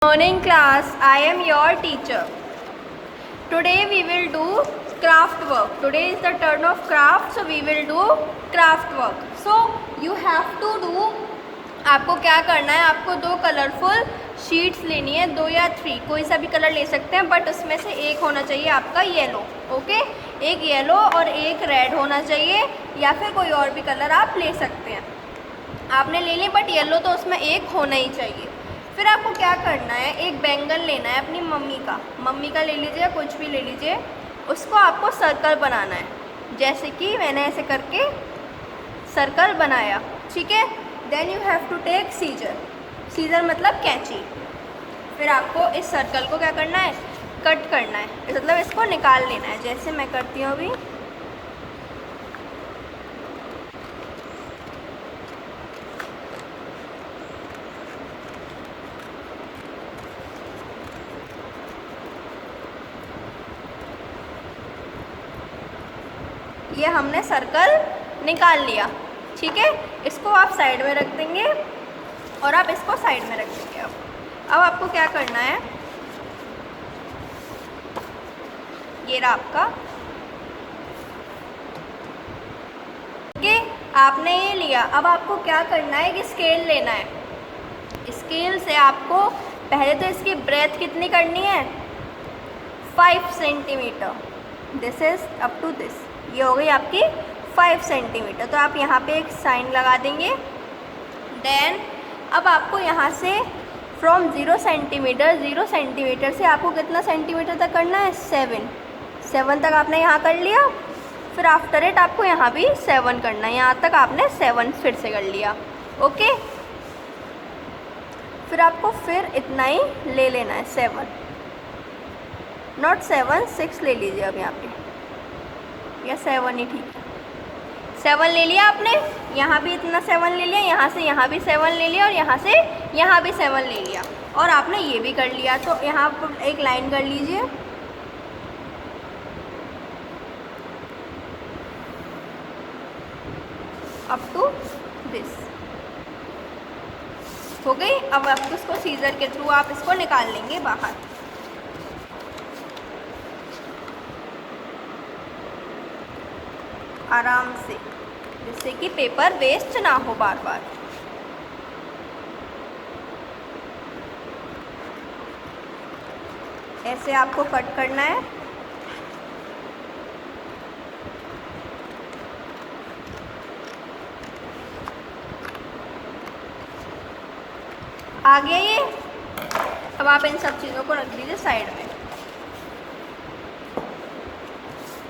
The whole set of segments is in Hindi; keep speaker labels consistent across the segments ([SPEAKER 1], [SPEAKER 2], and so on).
[SPEAKER 1] Morning class, I am your teacher. Today we will do craft work. Today is the turn of craft, so we will do craft work. So you have to do, आपको क्या करना है, आपको दो कलरफुल शीट्स लेनी है, 2 या 3, कोई सा भी कलर ले सकते हैं, बट उसमें से एक होना चाहिए आपका येलो. ओके, एक येलो और एक रेड होना चाहिए, या फिर कोई और भी कलर आप ले सकते हैं. आपने ले ली, बट येलो तो उसमें एक होना ही चाहिए. फिर आपको क्या करना है, एक बैंगन लेना है अपनी मम्मी का ले लीजिए, कुछ भी ले लीजिए. उसको आपको सर्कल बनाना है, जैसे कि मैंने ऐसे करके सर्कल बनाया. ठीक है. Then you have to take scissor मतलब कैंची. फिर आपको इस सर्कल को क्या करना है, कट करना है, मतलब इसको निकाल लेना है, जैसे मैं करती हूँ अभी. ये हमने सर्कल निकाल लिया. ठीक है. इसको आप साइड में रख देंगे और आप इसको साइड में रख देंगे. अब आपको क्या करना है, ये रहा आपका. ठीक है, आपने ये लिया. अब आपको क्या करना है कि स्केल लेना है. स्केल से आपको पहले तो इसकी ब्रेथ कितनी करनी है, 5 centimetre. This is up to this. ये हो गई आपकी 5 सेंटीमीटर. तो आप यहाँ पे एक साइन लगा देंगे. देन अब आपको यहाँ से फ्रॉम 0 सेंटीमीटर से आपको कितना सेंटीमीटर तक करना है, 7 तक आपने यहाँ कर लिया. फिर आफ्टर इट आपको यहाँ भी 7 करना है. यहाँ तक आपने 7 फिर से कर लिया. ओके. फिर आपको फिर इतना ही ले लेना है, 7 नॉट 7, 6 ले लीजिए अब यहाँ पे, या 7 ही ठीक है. 7 ले लिया आपने, यहाँ भी इतना 7 ले लिया, यहाँ से यहाँ भी 7 ले लिया, और यहाँ से यहाँ भी 7 ले लिया, और आपने ये भी कर लिया. तो यहाँ पर एक लाइन कर लीजिए. अप टू दिस हो गई. अब आपको इसको सीजर के थ्रू आप इसको निकाल लेंगे बाहर. आराम से, जिससे कि पेपर वेस्ट ना हो बार बार. ऐसे आपको कट करना है. आ गया ये. अब आप इन सब चीज़ों को रख दीजिए साइड में.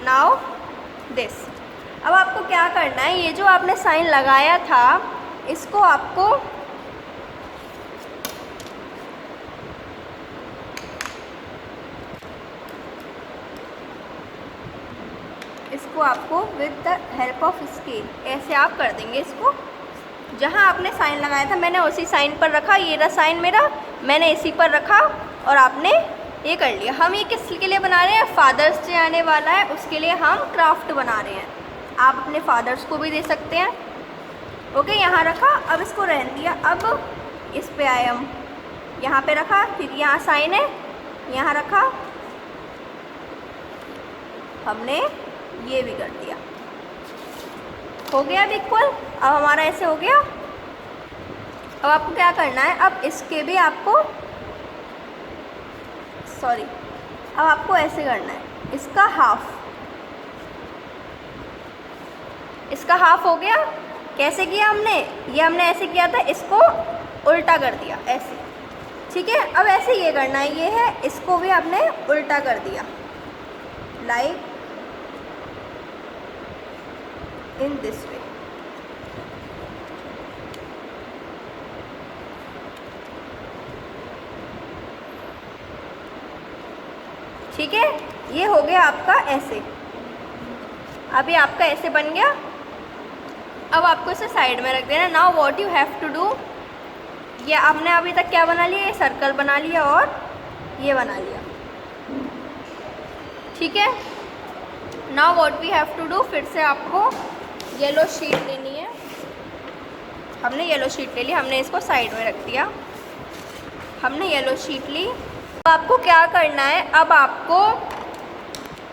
[SPEAKER 1] Now this. अब आपको क्या करना है, ये जो आपने साइन लगाया था, इसको आपको with the help of scale ऐसे आप कर देंगे इसको. जहाँ आपने साइन लगाया था मैंने उसी साइन पर रखा. ये रहा साइन मेरा, मैंने इसी पर रखा, और आपने ये कर लिया. हम ये किस के लिए बना रहे हैं, फादर्स डे आने वाला है, उसके लिए हम क्राफ्ट बना रहे हैं. आप अपने फादर्स को भी दे सकते हैं. ओके. यहाँ रखा. अब इसको रहने दिया. अब इस पे आए हम, यहाँ पे रखा, फिर यहाँ साइन है, यहाँ रखा, हमने ये भी कर दिया. हो गया अब इक्वल. अब हमारा ऐसे हो गया. अब आपको क्या करना है, अब इसके भी आपको अब आपको ऐसे करना है. इसका हाफ हो गया. कैसे किया हमने, ये हमने ऐसे किया था, इसको उल्टा कर दिया ऐसे. ठीक है. अब ऐसे ये करना है, ये है, इसको भी आपने उल्टा कर दिया, लाइक इन दिस वे. ठीक है. ये हो गया आपका ऐसे. अभी आपका ऐसे बन गया. अब आपको इसे साइड में रख देना. Now what you have to do, ये आपने अभी तक क्या बना लिया, ये सर्कल बना लिया और ये बना लिया. ठीक है. Now what we have to do, फिर से आपको येलो शीट लेनी है. हमने येलो शीट ले ली, हमने इसको साइड में रख दिया. हमने येलो शीट ली। अब आपको क्या करना है, अब आपको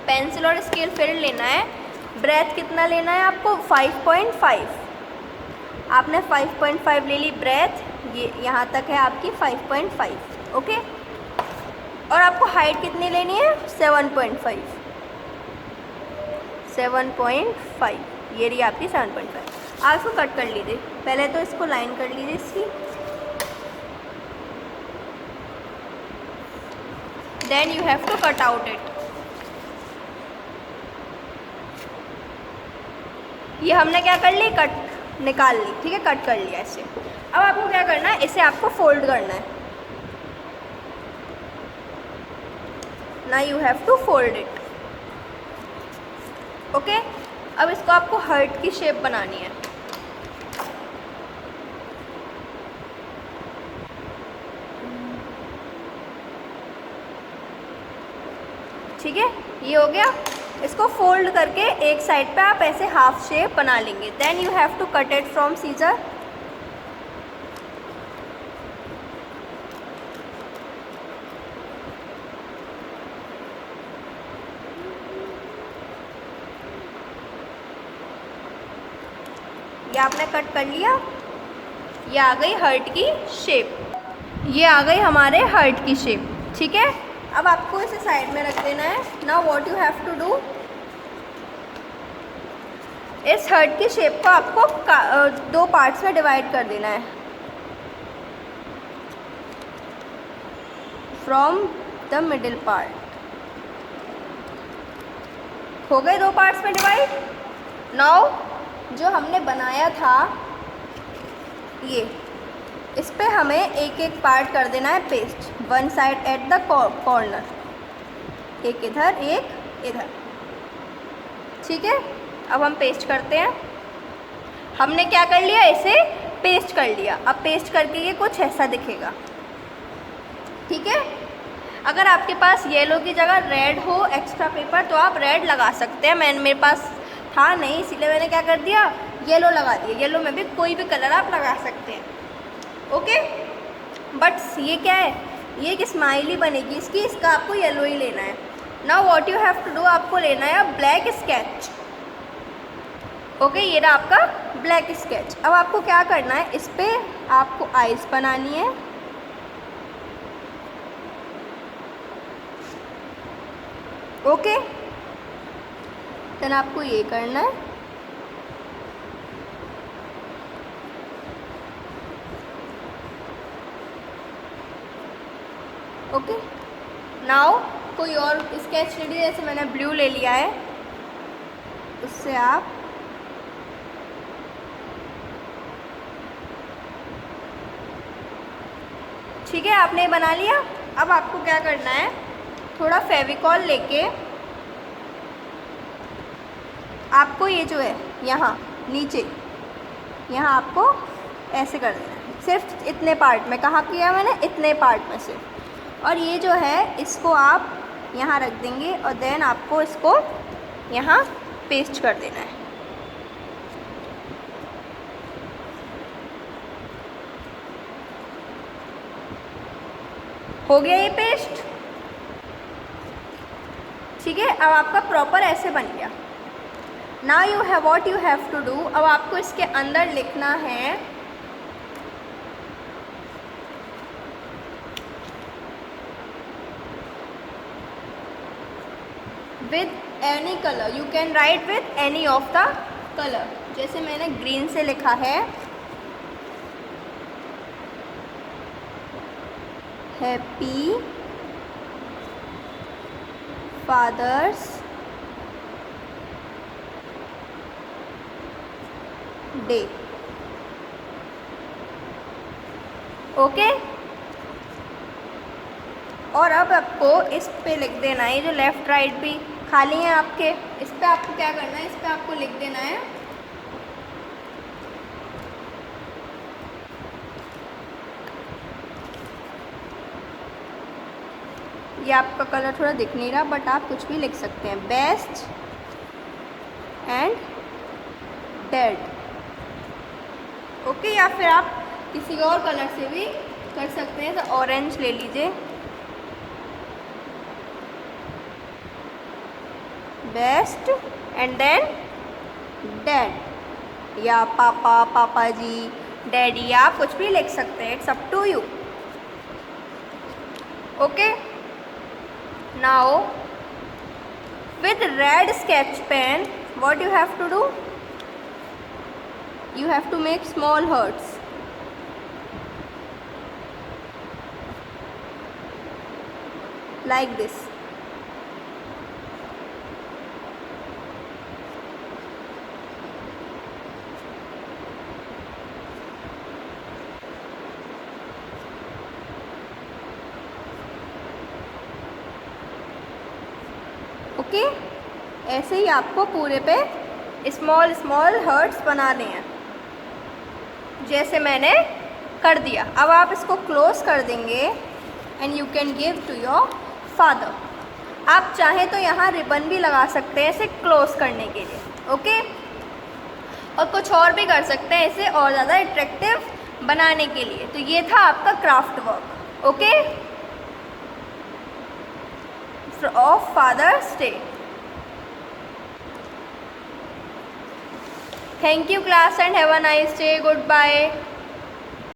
[SPEAKER 1] पेंसिल और स्केल फिर लेना है। ब्रेथ कितना लेना है आपको, 5.5। आपने 5.5 ले ली ब्रेथ, ये यहाँ तक है आपकी 5.5। ओके, और आपको हाइट कितनी लेनी है, 7.5। 7.5 ये रही आपकी 7.5। आप इसको कट कर लीजिए, पहले तो इसको लाइन कर लीजिए इसकी, then you have to cut out it. ये हमने क्या कर ली, कट निकाल ली, ठीक है, कट कर लिया इसे। अब आपको क्या करना है, इसे आपको फोल्ड करना है। ना you have to fold it. Okay, अब इसको आपको हार्ट की शेप बनानी है। ठीक है, ये हो गया। इसको फोल्ड करके एक साइड पे आप ऐसे हाफ शेप बना लेंगे। Then you have to cut it from scissor. ये आपने कट कर लिया, ये आ गई हार्ट की शेप, ये आ गई हमारे हार्ट की शेप। ठीक है, अब आपको इसे साइड में रख देना है। Now what you have to do, इस हार्ट की शेप को आपको दो पार्ट्स में डिवाइड कर देना है। फ्रॉम द मिडिल पार्ट, हो गए दो पार्ट्स में डिवाइड। नाउ जो हमने बनाया था ये, इस पे हमें एक एक पार्ट कर देना है paste, one side at the corner, एक इधर एक इधर। ठीक है, अब हम पेस्ट करते हैं। हमने क्या कर लिया, इसे पेस्ट कर लिया। अब पेस्ट करके ये कुछ ऐसा दिखेगा। ठीक है, अगर आपके पास येलो की जगह रेड हो एक्स्ट्रा पेपर तो आप रेड लगा सकते हैं। मेरे पास था नहीं, इसीलिए मैंने क्या कर दिया, येलो लगा दिया। येलो में भी कोई भी कलर आप लगा सकते हैं। ओके, बट ये क्या है, ये एक स्माइली बनेगी इसकी, इसका आपको येलो ही लेना है। Now what you have to do, आपको लेना है ब्लैक स्केच। ओके, ये रहा आपका ब्लैक स्केच। अब आपको क्या करना है, इस पे आपको आइज बनानी है। ओके, देन आपको ये करना है। ओके, नाउ कोई और स्केच ले लीजिए, जैसे मैंने ब्लू ले लिया है, उससे आप ठीक है, आपने ये बना लिया। अब आपको क्या करना है, थोड़ा फेविकॉल लेके आपको ये जो है यहाँ नीचे, यहाँ आपको ऐसे कर देना है, सिर्फ इतने पार्ट में। कहाँ किया मैंने, इतने पार्ट में सिर्फ। और ये जो है इसको आप यहाँ रख देंगे और देन आपको इसको यहाँ पेस्ट कर देना है। हो गया ये पेस्ट। ठीक है, अब आपका प्रॉपर ऐसे बन गया। Now you have what you have to do, अब आपको इसके अंदर लिखना है with any color, you can write with any of the color। जैसे मैंने ग्रीन से लिखा है, हैप्पी फादर्स डे। ओके, और अब आपको इस पे लिख देना है, ये जो लेफ़्ट राइट भी खाली है आपके, इस पे आपको क्या करना है, इस पे आपको लिख देना है ये आपका कलर थोड़ा दिख नहीं रहा, बट आप कुछ भी लिख सकते हैं, बेस्ट एंड डेड। ओके, या फिर आप किसी और कलर से भी कर सकते हैं। तो ऑरेंज ले लीजिए, बेस्ट, एंड देन डैड या पापा, पापा जी, डैडी, आप कुछ भी लिख सकते हैं, it's up to you. Okay, now with red sketch pen what you have to do, you have to make small hearts like this. Okay, ऐसे ही आपको पूरे पे स्मॉल स्मॉल हर्ट्स बनाने हैं, जैसे मैंने कर दिया। अब आप इसको क्लोज कर देंगे and you can give to your father. आप चाहें तो यहाँ रिबन भी लगा सकते हैं इसे क्लोज करने के लिए। ओके, और कुछ और भी कर सकते हैं इसे और ज़्यादा अट्रैक्टिव बनाने के लिए। तो ये था आपका craft work. Okay, of Father's Day. Thank you class and have a nice day. Goodbye.